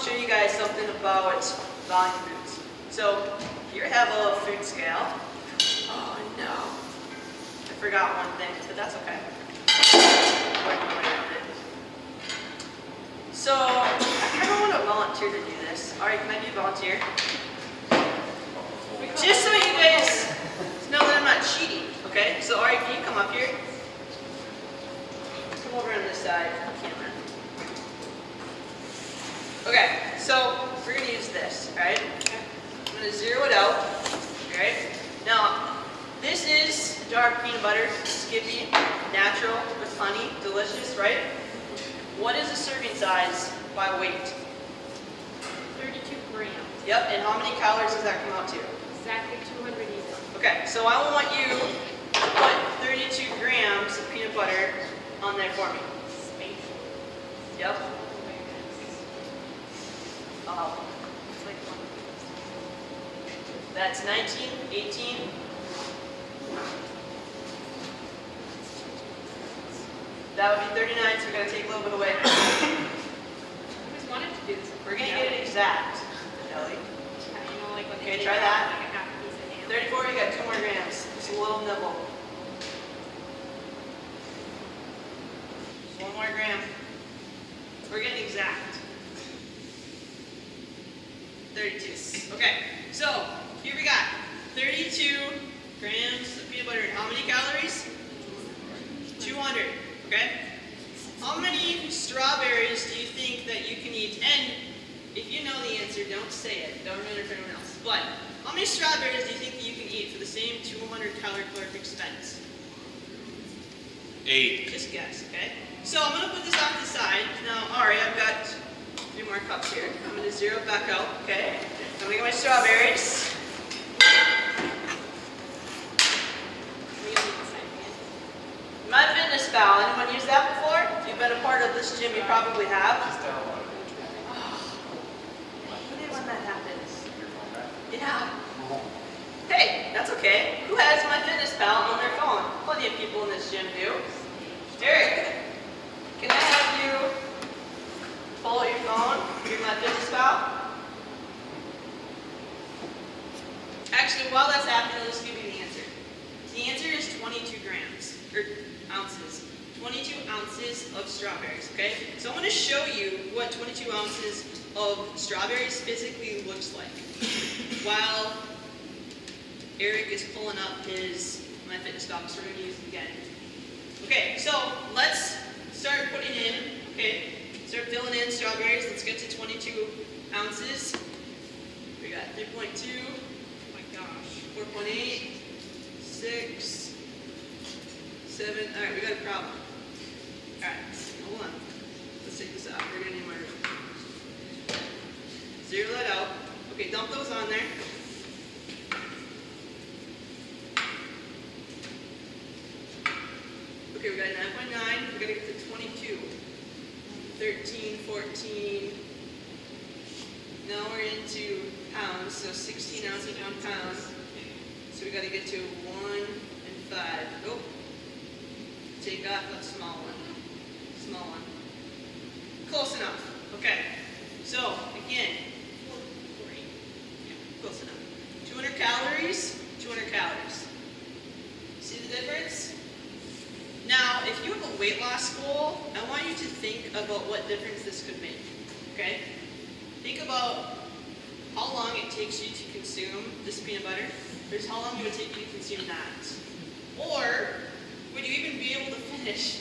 to show you guys something about volume foods. So here I have a little food scale. Oh no, I forgot one thing, but that's okay. So I kind of want to volunteer to do this. All right, can I be a volunteer? Just so you guys know that I'm not cheating, okay? So all right, can you come up here? Come over on this side of the camera. Okay, so we're going to use this, right? I'm going to zero it out, right? Now, this is dark peanut butter, Skippy, natural, with honey, delicious, right? What is the serving size by weight? 32 grams. Yep, and how many calories does that come out to? Exactly 200 even. Okay, so I want you to put 32 grams of peanut butter on there for me. Space. Yep. Oh. It's like one of That's 19, 18. That would be 39, so we're going to take a little bit away. I always wanted to do this. We're going to get it exact, Kelly. You know, like when they Okay, take try out that. like a half a piece of ham. 34, you got 2 more grams. Just a little nibble. Just 1 more gram. We're getting exact. 32. Okay, so here we got 32 grams of peanut butter and how many calories? 200. Okay? How many strawberries do you think that you can eat? And if you know the answer, don't say it. Don't ruin it for anyone else. But how many strawberries do you think that you can eat for the same 200 calorie calorific expense? 8. Just guess, okay? So I'm going to put this off to the side. Now, alright, I've got 3 more cups here. I'm going to zero it back out, okay? I'm going to get my strawberries. MyFitnessPal, anyone used that before? If you've been a part of this gym, you probably have. When that happens. Yeah. Hey, that's okay. Who has MyFitnessPal on their phone? Plenty of people in this gym do. Eric, can I have you pull out your phone, your MyFitnessPal? Actually, while that's happening, I'll just give you the answer. The answer is 22 grams, or ounces. 22 ounces of strawberries, okay? So I'm going to show you what 22 ounces of strawberries physically looks like while Eric is pulling up his MyFitnessPal, so we're going to use it again. Okay, so let's start putting in, okay, start filling in strawberries. Let's get to 22 ounces. We got 3.2, oh my gosh, 4.8, 6, 7, all right, we got a problem. All right, hold on. Let's take this out. We're going to need more room. Zero that out. Okay, dump those on there. Okay, we got 9.9. We got to get to 22. 13, 14. Now we're into pounds, so 16 ounces on pounds. So we got to get to 1 and 5. Oh, take off that small one. Small one. Close enough. Okay. So again, close enough. 200 calories. 200 calories. See the difference? Now, if you have a weight loss goal, I want you to think about what difference this could make. Okay? Think about how long it takes you to consume this peanut butter versus how long it would take you to consume that. Or would you even be able to finish?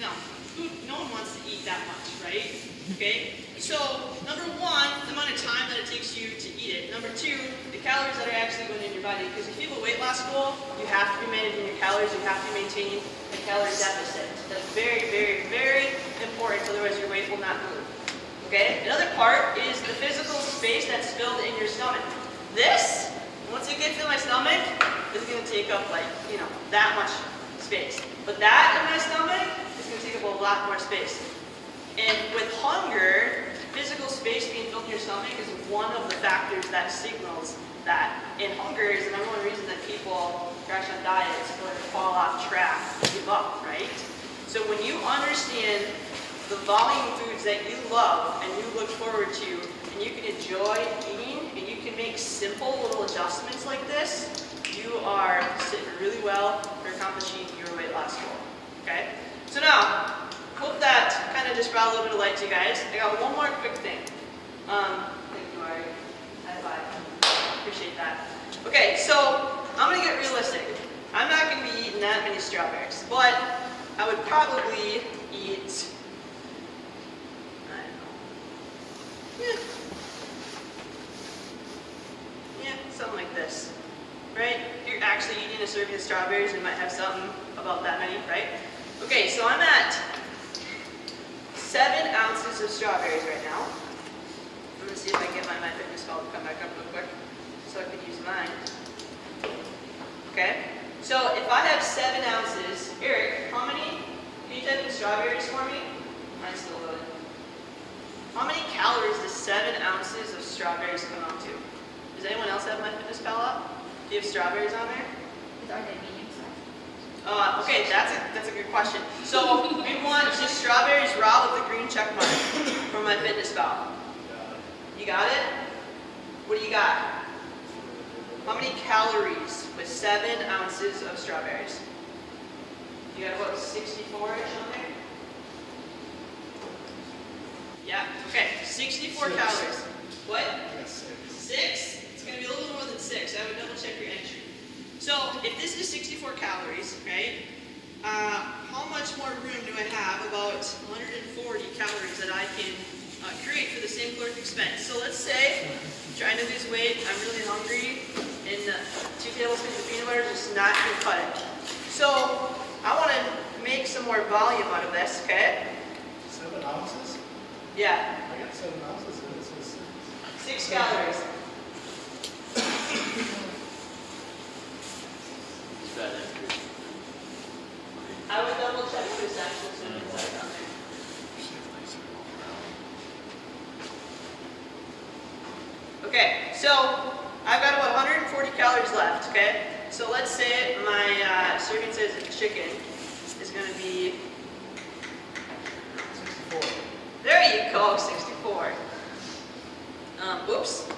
No, food, no one wants to eat that much, right? Okay? So, number 1, the amount of time that it takes you to eat it. Number 2, the calories that are actually going in your body. Because if you have a weight loss goal, you have to be managing your calories, you have to be maintaining a calorie deficit. That's very, very, very important, otherwise your weight will not move. Okay? Another part is the physical space that's filled in your stomach. This, once it gets in my stomach, is going to take up like, that much space. But that in my stomach is going to take up a lot more space. And with hunger, physical space being filled in your stomach is one of the factors that signals that. And hunger is the number one reason that people crash on diets or fall off track and give up, right? So when you understand the volume foods that you love and you look forward to and you can enjoy eating and you can make simple little adjustments like this, you are sitting really well for accomplishing your weight loss goal. Okay? So now, hope that kind of just brought a little bit of light to you guys. I got one more quick thing. Thank you, Ari. High five. Appreciate that. Okay, so I'm gonna get realistic. I'm not gonna be eating that many strawberries, but I would probably eat, I don't know, yeah, something like this, right? If you're actually eating a serving of strawberries, you might have something about that many, right? Okay, so I'm at 7 ounces of strawberries right now. I'm gonna see if I can get my MyFitnessPal to come back up real quick, so I can use mine. Okay, so if I have 7 ounces, Eric, how many, can you type in strawberries for me? Mine's still loaded. How many calories does 7 ounces of strawberries come out to? Does anyone else have MyFitnessPal up? Do you have strawberries on there? Are they medium size? Okay, that's a good question. So we want just strawberries raw with the green check mark for MyFitnessPal. You got it? What do you got? How many calories with 7 ounces of strawberries? You got about 64-ish on there? Yeah, okay, 64 calories. What? 6? It's going to be a little more than 6. I would double check your entry. So if this is 64 calories, right, how much more room do I have? About 140 calories that I can create for the same caloric expense. So let's say I'm trying to lose weight, I'm really hungry, and 2 tablespoons of peanut butter is just not going to cut it. So I want to make some more volume out of this, okay? 7 ounces? Yeah. I got 7 ounces and it says 6 calories. I would double check the essential servings I got there. Okay, so I've got about 140 calories left, okay? So let's say my serving size of chicken is going to be, 64. there you go, 64. Oops.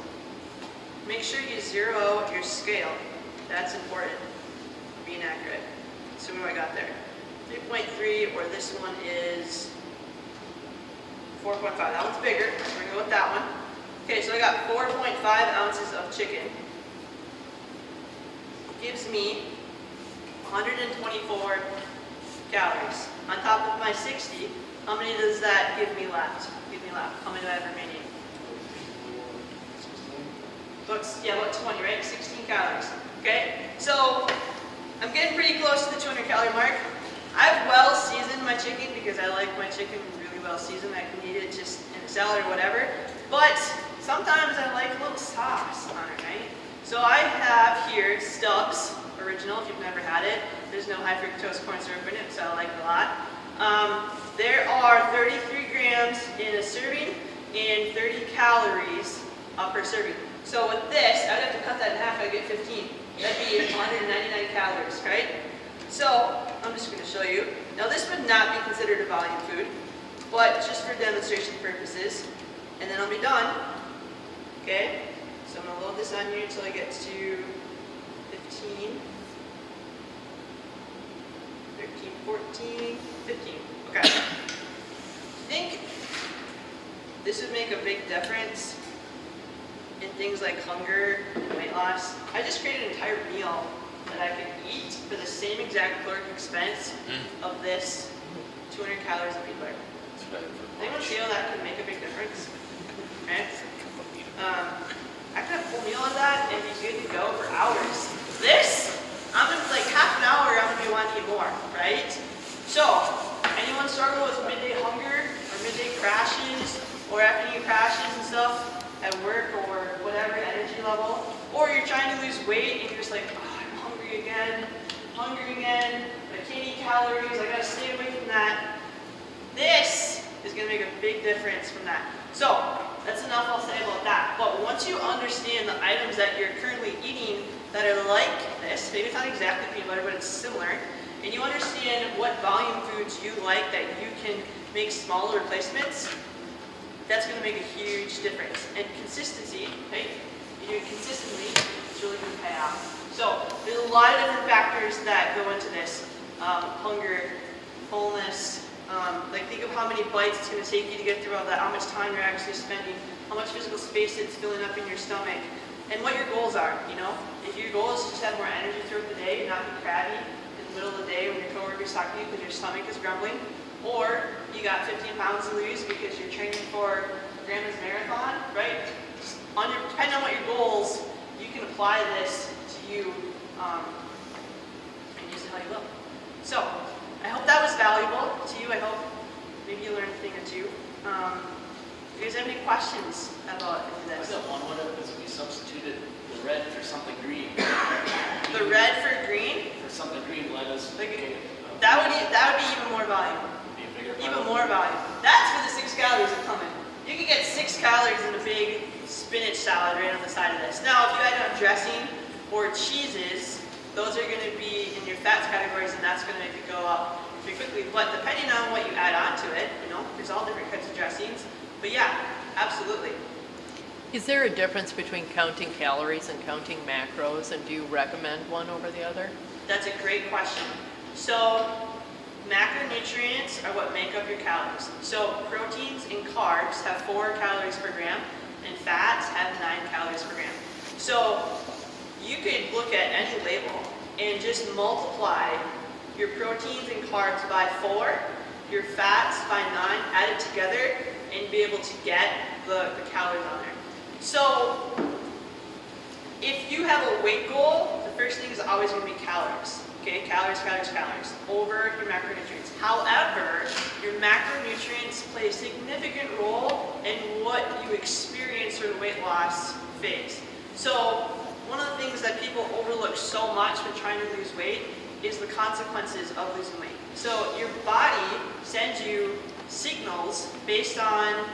Make sure you zero out your scale. That's important. Being accurate. So what do I got there? 3.3, or this one is 4.5. That one's bigger. So we're going to go with that one. Okay, so I got 4.5 ounces of chicken. Gives me 124 calories. On top of my 60, how many does that give me left? How many do I have remaining? About 20, right? 16 calories. Okay? So I'm getting pretty close to the 200 calorie mark. I've well seasoned my chicken because I like my chicken really well seasoned. I can eat it just in a salad or whatever. But sometimes I like a little sauce on it, right? So I have here Stubbs original, if you've never had it. There's no high fructose corn syrup in it, so I like it a lot. There are 33 grams in a serving and 30 calories per serving. So with this, I'd have to cut that in half, I'd get 15. That'd be 199 calories, right? So I'm just going to show you. Now this would not be considered a volume food, but just for demonstration purposes. And then I'll be done. Okay? So I'm going to load this on you until I get to 15, 13, 14, 15. Okay. I think this would make a big difference in things like hunger and weight loss. I just created an entire meal that I can eat for the same exact caloric expense of this 200 calories of peanut butter. Anyone see how that could make a big difference? Right? I could have a full meal of that and be good to go for hours. This, I'm in like half an hour, I'm gonna be wanting to eat more, right? So, anyone struggle with midday hunger or midday crashes or afternoon crashes and stuff at work or whatever energy level, or you're trying to lose weight and you're just like, oh, I'm hungry again, I can't eat calories, I gotta stay away from that. This is gonna make a big difference from that. So, that's enough I'll say about that. But once you understand the items that you're currently eating that are like this, maybe it's not exactly peanut butter, but it's similar, and you understand what volume foods you like that you can make smaller replacements, that's going to make a huge difference. And consistency, right? You do it consistently, it's really going to pay off. So there's a lot of different factors that go into this. Hunger, fullness, like think of how many bites it's going to take you to get through all that, how much time you're actually spending, how much physical space it's filling up in your stomach, and what your goals are, you know? If your goal is to just have more energy throughout the day, not be crabby in the middle of the day when your coworker's talking to you because your stomach is grumbling, or you got 15 pounds to lose because you're training for Grandma's Marathon, right? Depending on what your goals, you can apply this to you and use it how you will. So, I hope that was valuable to you. I hope maybe you learned a thing or two. Do you guys have any questions about any of this? I got one. What if we substituted the red for something green? The red for green? For something green, lettuce. That would be even more valuable. Even more valuable. That's where the 6 calories are coming. You can get 6 calories in a big spinach salad right on the side of this. Now, if you add on dressing or cheeses, those are going to be in your fats categories, and that's going to make it go up pretty quickly. But depending on what you add onto it, you know, there's all different types of dressings. But yeah, absolutely. Is there a difference between counting calories and counting macros, and do you recommend one over the other? That's a great question. So, macronutrients are what make up your calories. So, proteins and carbs have 4 calories per gram, and fats have 9 calories per gram. So, you could look at any label and just multiply your proteins and carbs by 4, your fats by 9, add it together, and be able to get the calories on there. So, if you have a weight goal, the first thing is always going to be calories. Okay, calories, calories, calories, over your macronutrients. However, your macronutrients play a significant role in what you experience through the weight loss phase. So, one of the things that people overlook so much when trying to lose weight is the consequences of losing weight. So your body sends you signals based on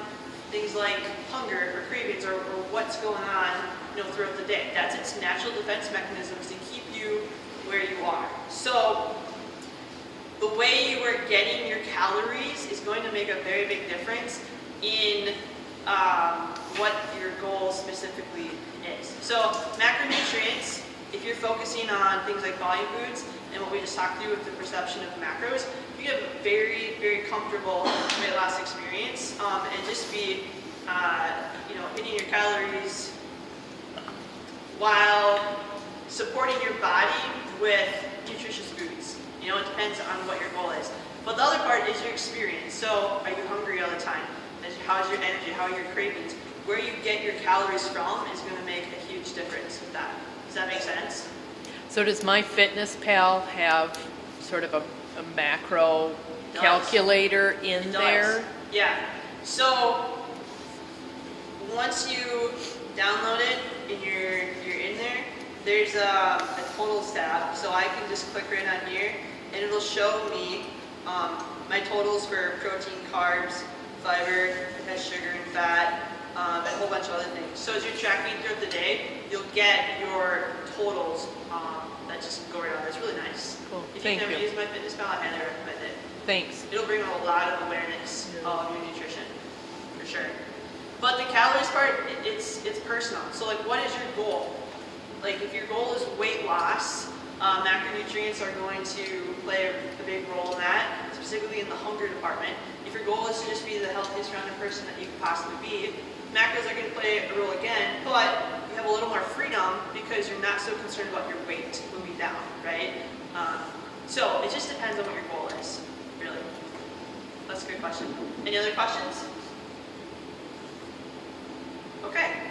things like hunger or cravings or what's going on, you know, throughout the day. That's its natural defense mechanisms to keep you where you are. So the way you are getting your calories is going to make a very big difference in what your goal specifically is. So macronutrients, if you're focusing on things like volume foods and what we just talked through with the perception of macros, you get a very, very comfortable weight loss experience and just be, you know, hitting your calories while supporting your body with nutritious foods. You know, it depends on what your goal is. But the other part is your experience. So, are you hungry all the time? How's your energy? How are your cravings? Where you get your calories from is going to make a huge difference with that. Does that make sense? So does MyFitnessPal have sort of a macro calculator in there? Yeah. So once you download it and you're in there, there's a totals tab. So I can just click right on here and it'll show me my totals for protein, carbs, fiber, it has sugar and fat, and a whole bunch of other things. So as you're tracking throughout the day, you'll get your totals that just go right on. It's really nice. Cool. If Thank you've never you. used MyFitnessPal, I highly recommend it. Thanks. It'll bring a lot of awareness of your nutrition, for sure. But the calories part, it's personal. So like, what is your goal? Like, if your goal is weight loss, macronutrients are going to play a big role in that, specifically in the hunger department. If your goal is to just be the healthiest rounded person that you could possibly be, macros are going to play a role again, but you have a little more freedom because you're not so concerned about your weight moving down, right? So it just depends on what your goal is, really. That's a good question. Any other questions? Okay.